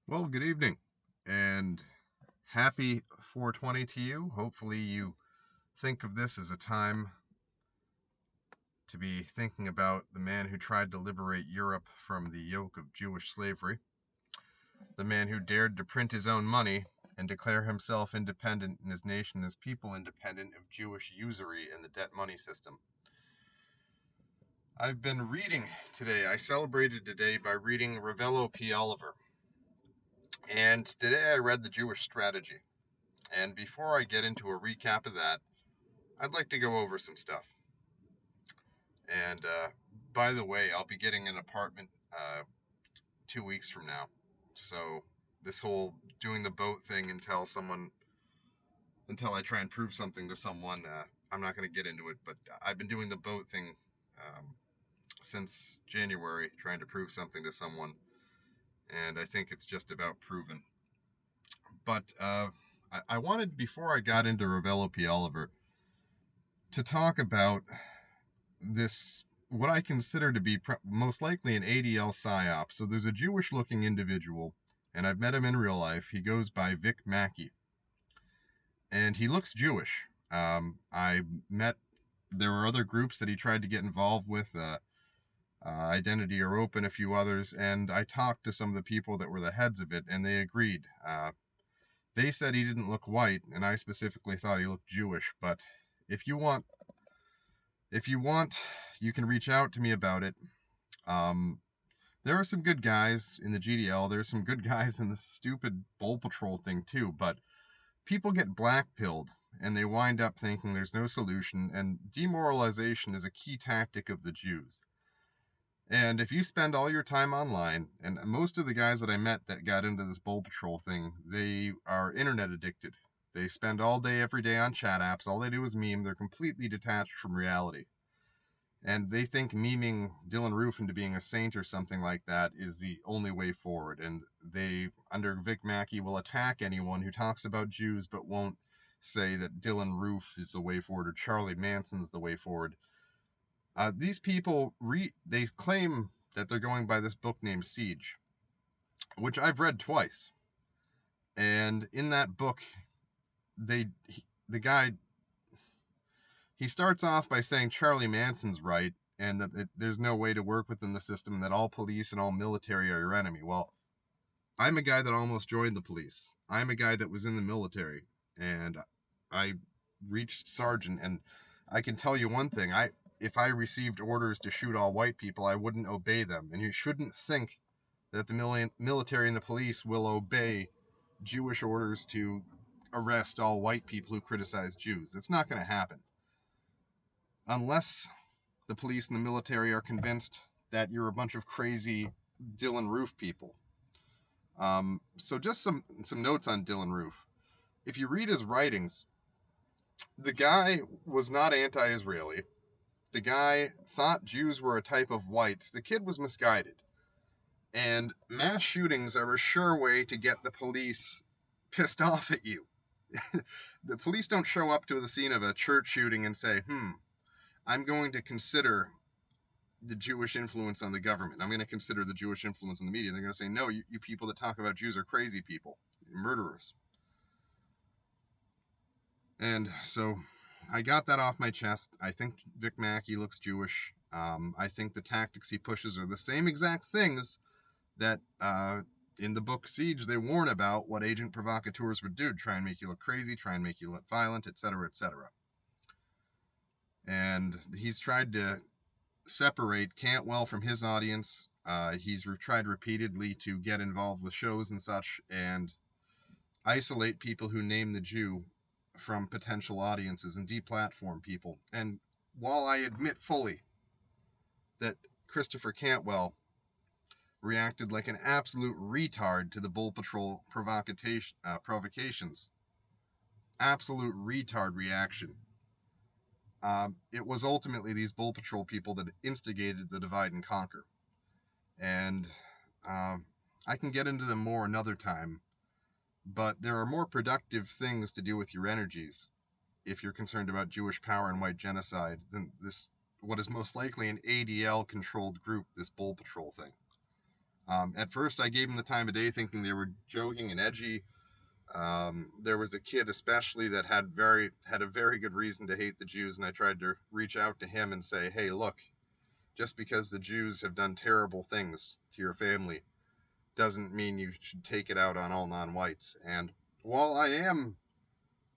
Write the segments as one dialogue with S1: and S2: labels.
S1: Well, good evening and happy 420 to you. Hopefully, you think of this as a time to be thinking about the man who tried to liberate Europe from the yoke of Jewish slavery, the man who dared to print his own money and declare himself independent and his nation and his people independent of Jewish usury and the debt money system. I've been reading today. I celebrated today by reading Ravello P. Oliver. And today I read The Jewish Strategy. And before I get into a recap of that, I'd like to go over some stuff. And by the way, I'll be getting an apartment 2 weeks from now. So this whole doing the boat thing until I try and prove something to someone, I'm not going to get into it. But I've been doing the boat thing since January, trying to prove something to someone, and I think it's just about proven. But I wanted, before I got into Ravello P. Oliver, to talk about this, what I consider to be most likely an ADL psyop. So there's a Jewish looking individual, and I've met him in real life. He goes by Vic Mackey, and he looks Jewish. I met, there were other groups that he tried to get involved with, Identity or Open, a few others, and I talked to some of the people that were the heads of it, and they agreed. They said he didn't look white, and I specifically thought he looked Jewish. But if you want, if you want, you can reach out to me about it. Um, there are some good guys in the GDL. There's some good guys in the stupid Bowl Patrol thing too. But people get blackpilled, and they wind up thinking there's no solution. And demoralization is a key tactic of the Jews. And if you spend all your time online, and most of the guys that I met that got into this Bowl Patrol thing, they are internet addicted. They spend all day, every day on chat apps. All they do is meme. They're completely detached from reality. And they think memeing Dylan Roof into being a saint or something like that is the only way forward. And they, under Vic Mackey, will attack anyone who talks about Jews but won't say that Dylan Roof is the way forward or Charlie Manson's the way forward. These people, they claim that they're going by this book named Siege, which I've read twice. And in that book, the guy, he starts off by saying Charlie Manson's right, and that there's no way to work within the system, and that all police and all military are your enemy. Well, I'm a guy that almost joined the police. I'm a guy that was in the military, and I reached sergeant, and I can tell you one thing. If I received orders to shoot all white people, I wouldn't obey them. And you shouldn't think that the military and the police will obey Jewish orders to arrest all white people who criticize Jews. It's not going to happen. Unless the police and the military are convinced that you're a bunch of crazy Dylan Roof people. So just some notes on Dylan Roof. If you read his writings, the guy was not anti-Israeli. The guy thought Jews were a type of whites. The kid was misguided. And mass shootings are a sure way to get the police pissed off at you. The police don't show up to the scene of a church shooting and say, I'm going to consider the Jewish influence on the government. I'm going to consider the Jewish influence on the media. They're going to say, no, you people that talk about Jews are crazy people, murderers. And so I got that off my chest. I think Vic Mackey looks Jewish. I think the tactics he pushes are the same exact things that in the book Siege they warn about what agent provocateurs would do: try and make you look crazy, try and make you look violent, etc., etc. And he's tried to separate Cantwell from his audience. He's tried repeatedly to get involved with shows and such and isolate people who name the Jew from potential audiences and deplatform people. And while I admit fully that Christopher Cantwell reacted like an absolute retard to the Bull Patrol provocations, absolute retard reaction, it was ultimately these Bull Patrol people that instigated the divide and conquer. And I can get into them more another time, but there are more productive things to do with your energies if you're concerned about Jewish power and white genocide than this, what is most likely an ADL controlled group, this Bull Patrol thing. At first, I gave them the time of day, thinking they were joking and edgy. There was a kid, especially, that had a very good reason to hate the Jews, and I tried to reach out to him and say, "Hey, look, just because the Jews have done terrible things to your family doesn't mean you should take it out on all non-whites." And while I am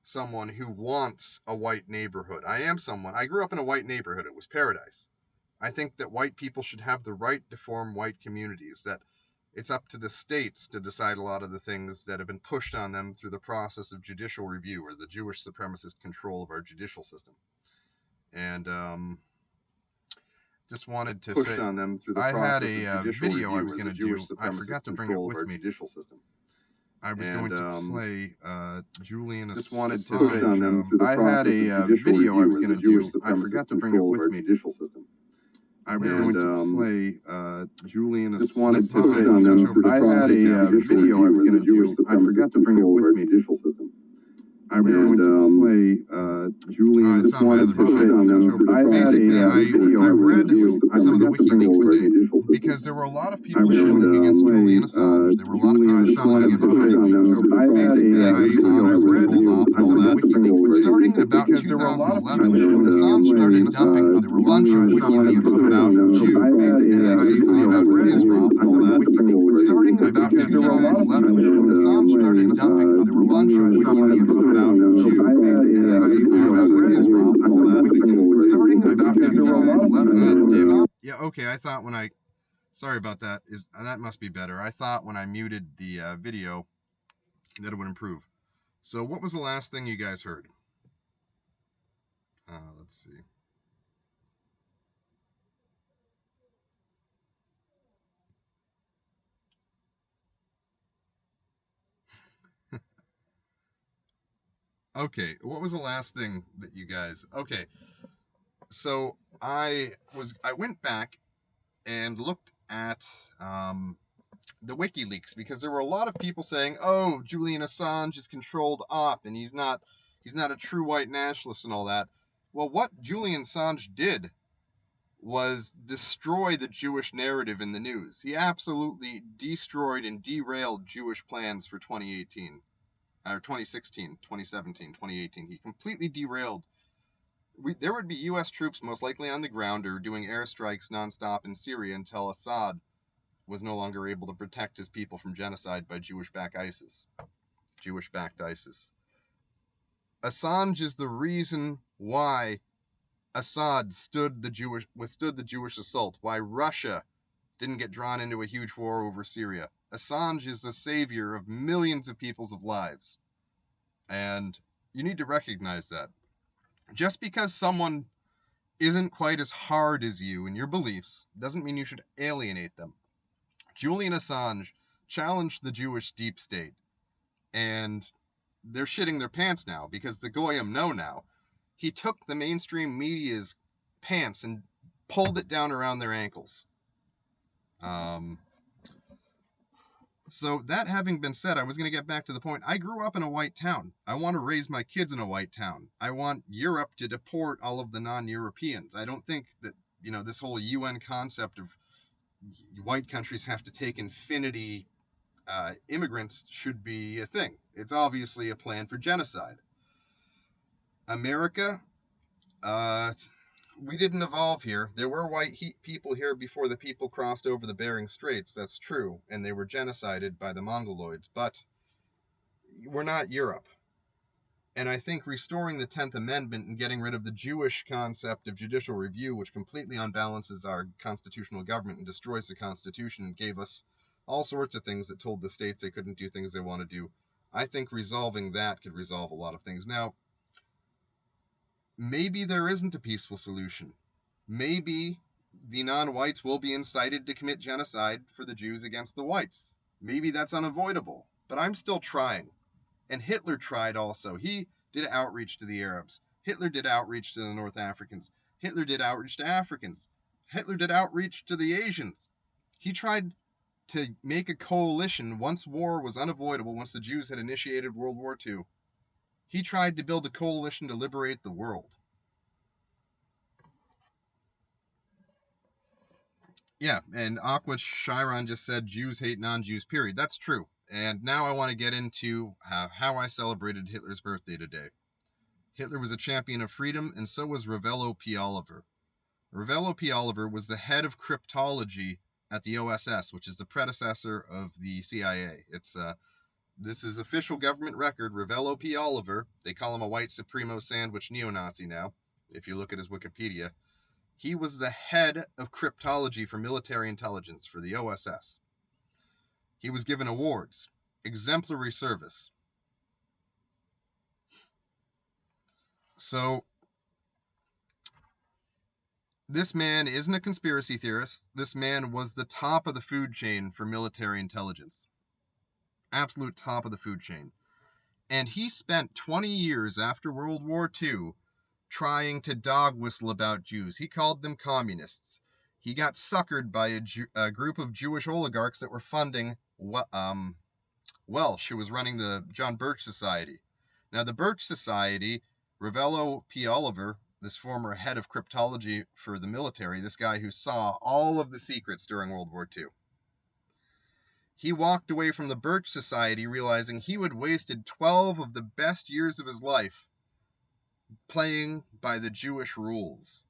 S1: someone who wants a white neighborhood, I grew up in a white neighborhood. It was paradise. I think that white people should have the right to form white communities, that it's up to the states to decide a lot of the things that have been pushed on them through the process of judicial review, or the Jewish supremacist control of our judicial system. And just wanted to say,
S2: on them through the
S1: I had
S2: process
S1: a
S2: of judicial
S1: video I
S2: review
S1: was
S2: or
S1: going
S2: the
S1: to do.
S2: Jewish
S1: I
S2: supremacist
S1: forgot to bring it
S2: control of
S1: with
S2: our
S1: me.
S2: judicial system.
S1: I was going to play Julian
S2: Just
S1: Assange.
S2: wanted to say on them through the
S1: I had
S2: process
S1: a
S2: of judicial
S1: video I
S2: review
S1: was
S2: or
S1: going
S2: the
S1: to
S2: Jewish
S1: do. I
S2: supremacist
S1: forgot to bring it
S2: control of
S1: with
S2: our
S1: me.
S2: judicial system.
S1: I was going to play Julian Assange.
S2: Just wanted to say on them through the
S1: I
S2: process
S1: had a
S2: of judicial
S1: video I
S2: review
S1: was
S2: or
S1: going
S2: the
S1: to
S2: Jewish
S1: do. I forgot
S2: supremacist
S1: to bring it
S2: control of
S1: with
S2: our
S1: me.
S2: judicial system.
S1: I was going to play Julian.
S2: Just wanted to say on them through the process of judicial
S1: I
S2: review or
S1: read
S2: the Jewish
S1: some of the
S2: supremacist control
S1: WikiLeaks
S2: of our
S1: today
S2: judicial system.
S1: because there were a lot of people shilling against Julian Assange. There were a lot of people
S2: Just
S1: shilling
S2: wanted
S1: against
S2: to say on them
S1: WikiLeaks.
S2: through the process of
S1: Basically,
S2: judicial
S1: Assange was
S2: review or the
S1: controlled
S2: Jewish
S1: off and all that.
S2: supremacist control of our
S1: Starting in
S2: judicial
S1: about
S2: system.
S1: 2011, Assange started dumping a bunch of WikiLeaks about Jews and basically about Israel and all that. Starting in about 2011, Assange started dumping a bunch of WikiLeaks about Jews and basically about Israel and all that. Starting in about 2011, yeah, okay, I thought when I... Sorry about that. That must be better. I thought when I muted the video that it would improve. So what was the last thing you guys heard? Let's see. Okay, what was the last thing that you guys... Okay, so I went back and looked at the WikiLeaks, because there were a lot of people saying, "Oh, Julian Assange is controlled op, and he's not a true white nationalist and all that." Well, what Julian Assange did was destroy the Jewish narrative in the news. He absolutely destroyed and derailed Jewish plans for 2018, or 2016, 2017, 2018. He completely derailed. There would be U.S. troops most likely on the ground or doing airstrikes nonstop in Syria until Assad was no longer able to protect his people from genocide by Jewish-backed ISIS. Assange is the reason why Assad withstood the Jewish assault, why Russia didn't get drawn into a huge war over Syria. Assange is the savior of millions of people's lives. And you need to recognize that. Just because someone isn't quite as hard as you in your beliefs doesn't mean you should alienate them. Julian Assange challenged the Jewish deep state, and they're shitting their pants now because the Goyim know now. He took the mainstream media's pants and pulled it down around their ankles. So that having been said, I was going to get back to the point. I grew up in a white town. I want to raise my kids in a white town. I want Europe to deport all of the non-Europeans. I don't think that, this whole UN concept of white countries have to take infinity immigrants should be a thing. It's obviously a plan for genocide. America, we didn't evolve here. There were white people here before the people crossed over the Bering Straits, that's true, and they were genocided by the Mongoloids, but we're not Europe. And I think restoring the 10th Amendment and getting rid of the Jewish concept of judicial review, which completely unbalances our constitutional government and destroys the Constitution and gave us all sorts of things that told the states they couldn't do things they want to do, I think resolving that could resolve a lot of things. Now, maybe there isn't a peaceful solution. Maybe the non-whites will be incited to commit genocide for the Jews against the whites. Maybe that's unavoidable, but I'm still trying. And Hitler tried also. He did outreach to the Arabs. Hitler did outreach to the North Africans. Hitler did outreach to Africans. Hitler did outreach to the Asians. He tried to make a coalition once war was unavoidable, once the Jews had initiated World War II. He tried to build a coalition to liberate the world. Yeah, and Aqua Chiron just said Jews hate non-Jews, period. That's true. And now I want to get into how I celebrated Hitler's birthday today. Hitler was a champion of freedom, and so was Ravello P. Oliver. Ravello P. Oliver was the head of cryptology at the OSS, which is the predecessor of the CIA. This is official government record. Ravello P. Oliver, they call him a white supremo sandwich neo-Nazi now, if you look at his Wikipedia. He was the head of cryptology for military intelligence for the OSS. He was given awards, exemplary service. So this man isn't a conspiracy theorist. This man was the top of the food chain for military intelligence. Absolute top of the food chain. And he spent 20 years after World War II trying to dog whistle about Jews. He called them communists. He got suckered by a group of Jewish oligarchs that were funding Welsh, who was running the John Birch Society. Now, the Birch Society, Ravello P. Oliver, this former head of cryptology for the military, this guy who saw all of the secrets during World War II, he walked away from the Birch Society realizing he had wasted 12 of the best years of his life playing by the Jewish rules,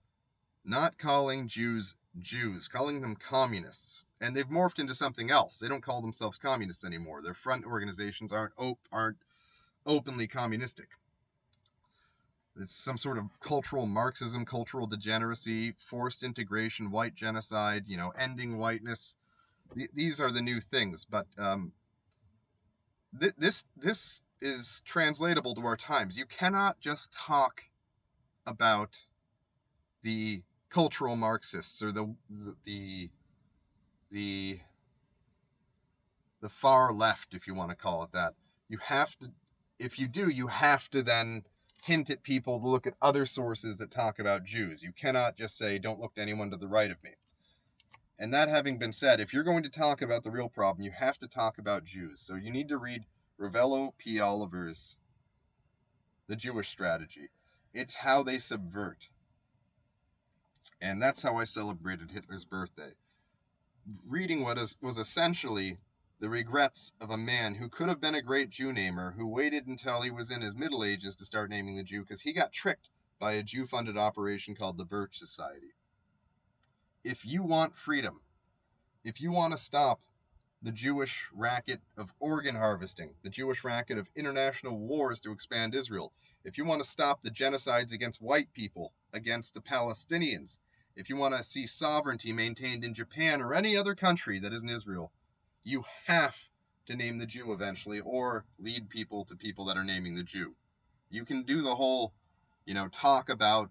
S1: not calling Jews Jews, calling them communists. And they've morphed into something else. They don't call themselves communists anymore. Their front organizations aren't openly communistic. It's some sort of cultural Marxism, cultural degeneracy, forced integration, white genocide, ending whiteness. These are the new things. But this is translatable to our times. You cannot just talk about the cultural Marxists or the far left, if you want to call it that. You have to, if you do, you have to then hint at people to look at other sources that talk about Jews. You cannot just say, don't look to anyone to the right of me. And that having been said, if you're going to talk about the real problem, you have to talk about Jews. So you need to read Ravello P. Oliver's The Jewish Strategy. It's how they subvert. And that's how I celebrated Hitler's birthday. Reading what was essentially the regrets of a man who could have been a great Jew namer, who waited until he was in his middle ages to start naming the Jew because he got tricked by a Jew-funded operation called the Birch Society. If you want freedom, if you want to stop the Jewish racket of organ harvesting, the Jewish racket of international wars to expand Israel, if you want to stop the genocides against white people, against the Palestinians, if you want to see sovereignty maintained in Japan or any other country that isn't Israel, you have to name the Jew eventually, or lead people to people that are naming the Jew. You can do the whole, talk about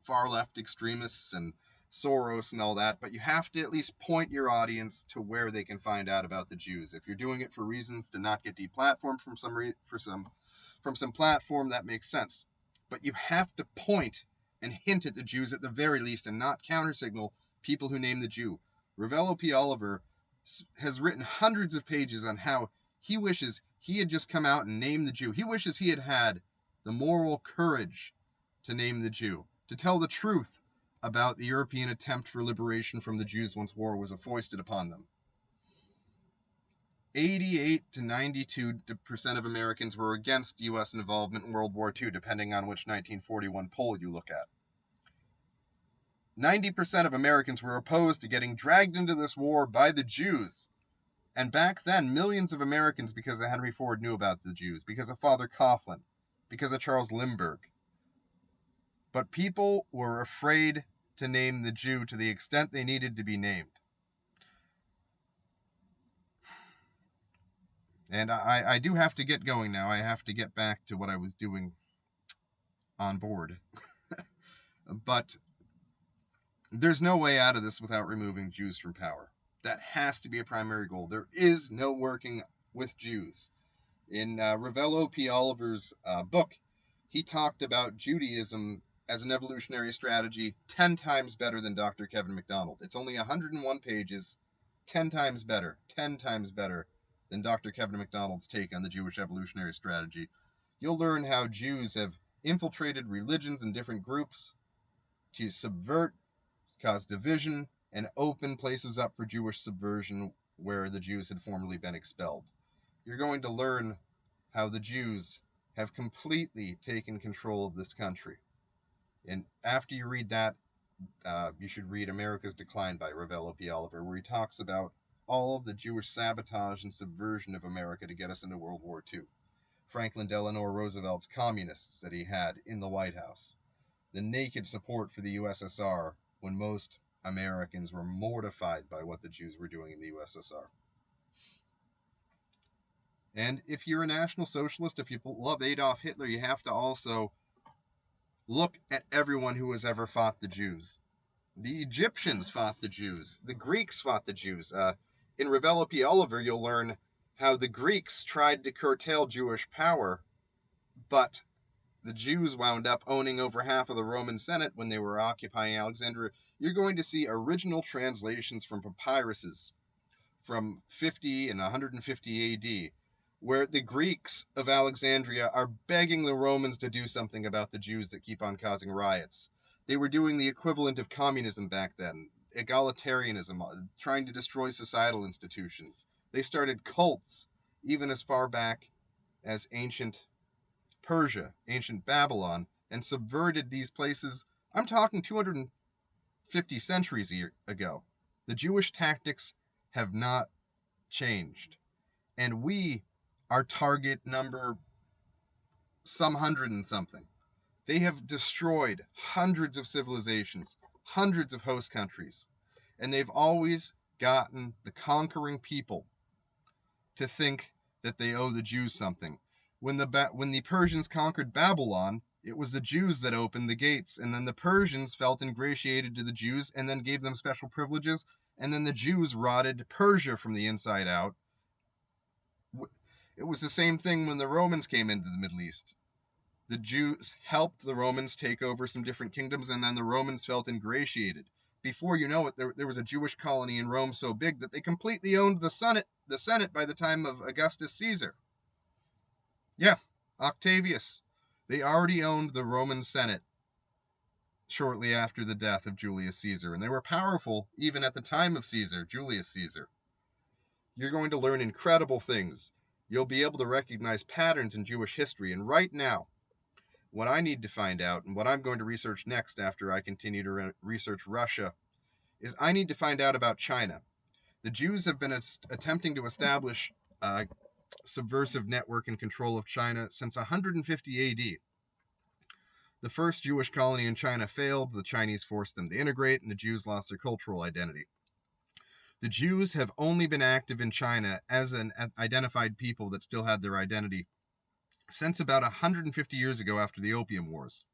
S1: far left extremists and Soros and all that, but you have to at least point your audience to where they can find out about the Jews. If you're doing it for reasons to not get deplatformed from some platform, that makes sense. But you have to point and hint at the Jews at the very least, and not countersignal people who name the Jew. Ravello P. Oliver has written hundreds of pages on how he wishes he had just come out and named the Jew. He wishes he had had the moral courage to name the Jew, to tell the truth about the European attempt for liberation from the Jews once war was foisted upon them. 88 to 92% of Americans were against U.S. involvement in World War II, depending on which 1941 poll you look at. 90% of Americans were opposed to getting dragged into this war by the Jews. And back then, millions of Americans, because of Henry Ford, knew about the Jews, because of Father Coughlin, because of Charles Lindbergh. But people were afraid to name the Jew to the extent they needed to be named. And I do have to get going now. I have to get back to what I was doing on board. But there's no way out of this without removing Jews from power. That has to be a primary goal. There is no working with Jews. In Ravello P. Oliver's book, he talked about Judaism as an evolutionary strategy 10 times better than Dr. Kevin MacDonald. It's only 101 pages, 10 times better than Dr. Kevin MacDonald's take on the Jewish evolutionary strategy. You'll learn how Jews have infiltrated religions and different groups to subvert, cause division, and open places up for Jewish subversion where the Jews had formerly been expelled. You're going to learn how the Jews have completely taken control of this country. And after you read that, you should read America's Decline by Ravello P. Oliver, where he talks about all of the Jewish sabotage and subversion of America to get us into World War II. Franklin Delano Roosevelt's communists that he had in the White House. The naked support for the USSR when most Americans were mortified by what the Jews were doing in the USSR. And if you're a National Socialist, if you love Adolf Hitler, you have to also look at everyone who has ever fought the Jews. The Egyptians fought the Jews. The Greeks fought the Jews. In Ravello P. Oliver, you'll learn how the Greeks tried to curtail Jewish power, but the Jews wound up owning over half of the Roman Senate when they were occupying Alexandria. You're going to see original translations from papyruses from 50 and 150 AD, where the Greeks of Alexandria are begging the Romans to do something about the Jews that keep on causing riots. They were doing the equivalent of communism back then, egalitarianism, trying to destroy societal institutions. They started cults even as far back as ancient Persia, ancient Babylon, and subverted these places. I'm talking 250 centuries ago. The Jewish tactics have not changed. And we are target number some hundred and something. They have destroyed hundreds of civilizations, hundreds of host countries, and they've always gotten the conquering people to think that they owe the Jews something. When the Persians conquered Babylon, it was the Jews that opened the gates, and then the Persians felt ingratiated to the Jews and then gave them special privileges, and then the Jews rotted Persia from the inside out. It was the same thing when the Romans came into the Middle East. The Jews helped the Romans take over some different kingdoms, and then the Romans felt ingratiated. Before you know it, there was a Jewish colony in Rome so big that they completely owned the Senate by the time of Augustus Caesar. Yeah, Octavius. They already owned the Roman Senate shortly after the death of Julius Caesar, and they were powerful even at the time of Julius Caesar. You're going to learn incredible things. You'll be able to recognize patterns in Jewish history, and right now, what I need to find out, and what I'm going to research next after I continue to research Russia, is I need to find out about China. The Jews have been attempting to establish a subversive network and control of China since 150 AD. The first Jewish colony in China failed, the Chinese forced them to integrate, and the Jews lost their cultural identity. The Jews have only been active in China as an identified people that still had their identity since about 150 years ago after the Opium Wars.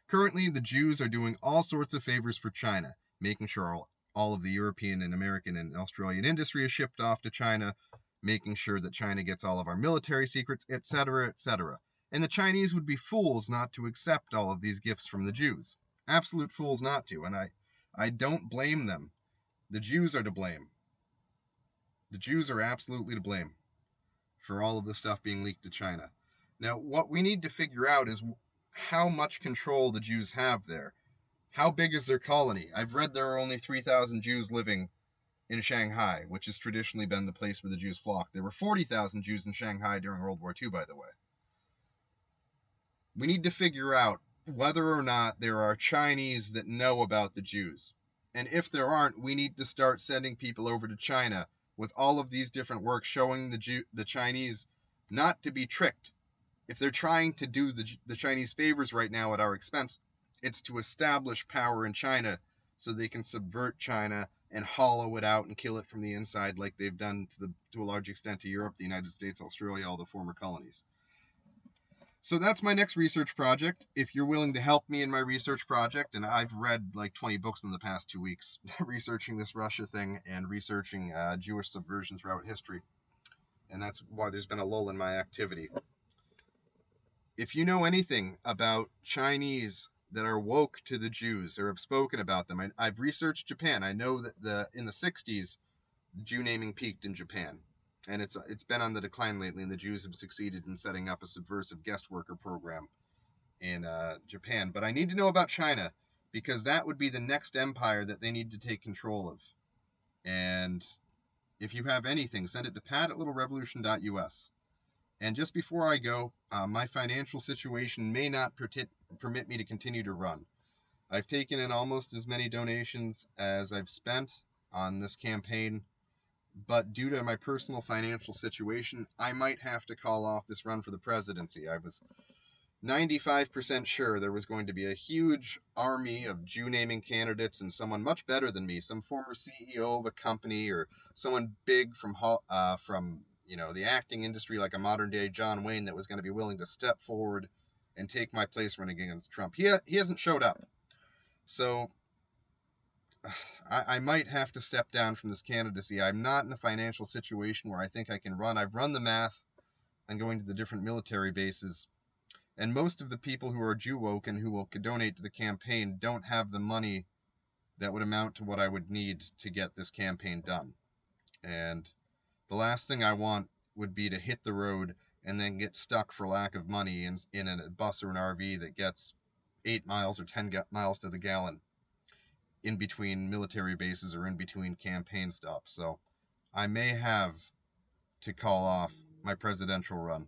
S1: Currently, the Jews are doing all sorts of favors for China, making sure all of the European and American and Australian industry is shipped off to China, making sure that China gets all of our military secrets, etc., etc. And the Chinese would be fools not to accept all of these gifts from the Jews. Absolute fools not to, and I don't blame them. The Jews are to blame. The Jews are absolutely to blame for all of this stuff being leaked to China. Now, what we need to figure out is how much control the Jews have there. How big is their colony? I've read there are only 3,000 Jews living in Shanghai, which has traditionally been the place where the Jews flocked. There were 40,000 Jews in Shanghai during World War II, by the way. We need to figure out whether or not there are Chinese that know about the Jews. And if there aren't, we need to start sending people over to China with all of these different works showing the Chinese not to be tricked. If they're trying to do the Chinese favors right now at our expense, it's to establish power in China so they can subvert China and hollow it out and kill it from the inside like they've done to a large extent to Europe, the United States, Australia, all the former colonies. So that's my next research project. If you're willing to help me in my research project, and I've read like 20 books in the past 2 weeks researching this Russia thing and researching Jewish subversion throughout history, and that's why there's been a lull in my activity. If you know anything about Chinese that are woke to the Jews or have spoken about them, I've researched Japan. I know that in the 60s, Jew naming peaked in Japan. And it's been on the decline lately, and the Jews have succeeded in setting up a subversive guest worker program in Japan. But I need to know about China, because that would be the next empire that they need to take control of. And if you have anything, send it to pat@littlerevolution.us. And just before I go, my financial situation may not permit me to continue to run. I've taken in almost as many donations as I've spent on this campaign, but due to my personal financial situation, I might have to call off this run for the presidency. I was 95% sure there was going to be a huge army of Jew-naming candidates and someone much better than me, some former CEO of a company or someone big from the acting industry, like a modern-day John Wayne, that was going to be willing to step forward and take my place running against Trump. He hasn't showed up. So I might have to step down from this candidacy. I'm not in a financial situation where I think I can run. I've run the math on going to the different military bases, and most of the people who are Jew woke and who will donate to the campaign don't have the money that would amount to what I would need to get this campaign done. And the last thing I want would be to hit the road and then get stuck for lack of money in a bus or an RV that gets 8 miles or 10 miles to the gallon in between military bases or in between campaign stops. So I may have to call off my presidential run.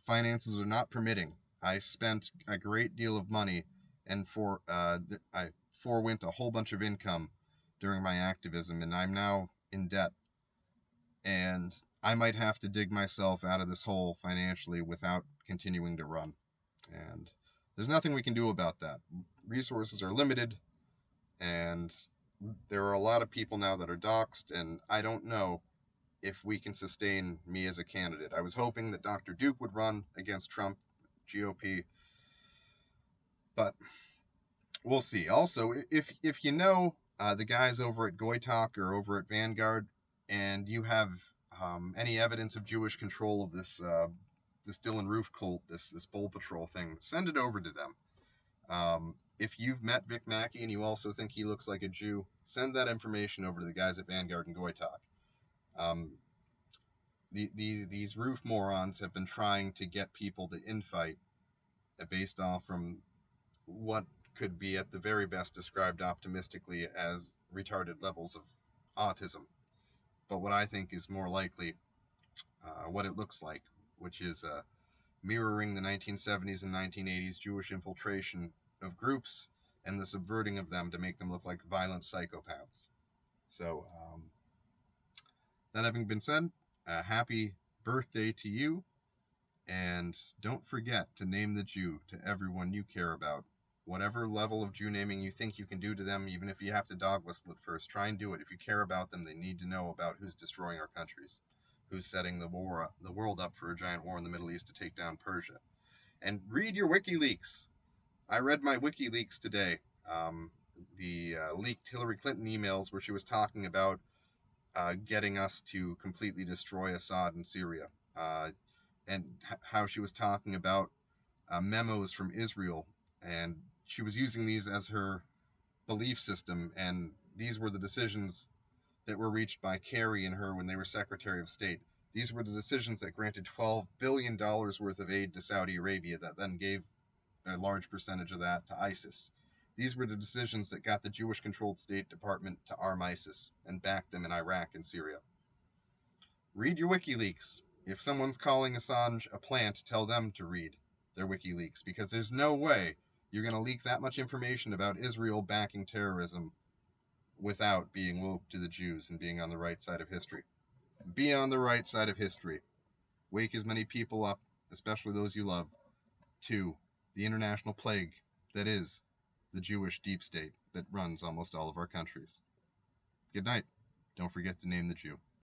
S1: Finances are not permitting. I spent a great deal of money and I forewent a whole bunch of income during my activism, and I'm now in debt. And I might have to dig myself out of this hole financially without continuing to run. And there's nothing we can do about that. Resources are limited, and there are a lot of people now that are doxxed, and I don't know if we can sustain me as a candidate. I was hoping that Dr. Duke would run against Trump, GOP, but we'll see. Also, if you know the guys over at Goytalk or over at Vanguard, and you have any evidence of Jewish control of this Dylan Roof cult, this Bull Patrol thing, send it over to them. If you've met Vic Mackey and you also think he looks like a Jew, send that information over to the guys at Vanguard and Goytalk. These roof morons have been trying to get people to infight based off from what could be at the very best described optimistically as retarded levels of autism. But what I think is more likely what it looks like, which is mirroring the 1970s and 1980s Jewish infiltration of groups and the subverting of them to make them look like violent psychopaths. So, that having been said, happy birthday to you, and don't forget to name the Jew to everyone you care about. Whatever level of Jew naming you think you can do to them, even if you have to dog whistle it first, try and do it. If you care about them, they need to know about who's destroying our countries, who's setting the world up for a giant war in the Middle East to take down Persia. And read your WikiLeaks. I read my WikiLeaks today. The leaked Hillary Clinton emails where she was talking about getting us to completely destroy Assad in Syria, and how she was talking about memos from Israel, and she was using these as her belief system, and these were the decisions that were reached by Kerry and her when they were Secretary of State. These were the decisions that granted $12 billion worth of aid to Saudi Arabia that then gave a large percentage of that to ISIS. These were the decisions that got the Jewish-controlled State Department to arm ISIS and back them in Iraq and Syria. Read your WikiLeaks. If someone's calling Assange a plant, tell them to read their WikiLeaks, because there's no way you're going to leak that much information about Israel backing terrorism without being woke to the Jews and being on the right side of history. Be on the right side of history. Wake as many people up, especially those you love, to the international plague that is the Jewish deep state that runs almost all of our countries. Good night. Don't forget to name the Jew.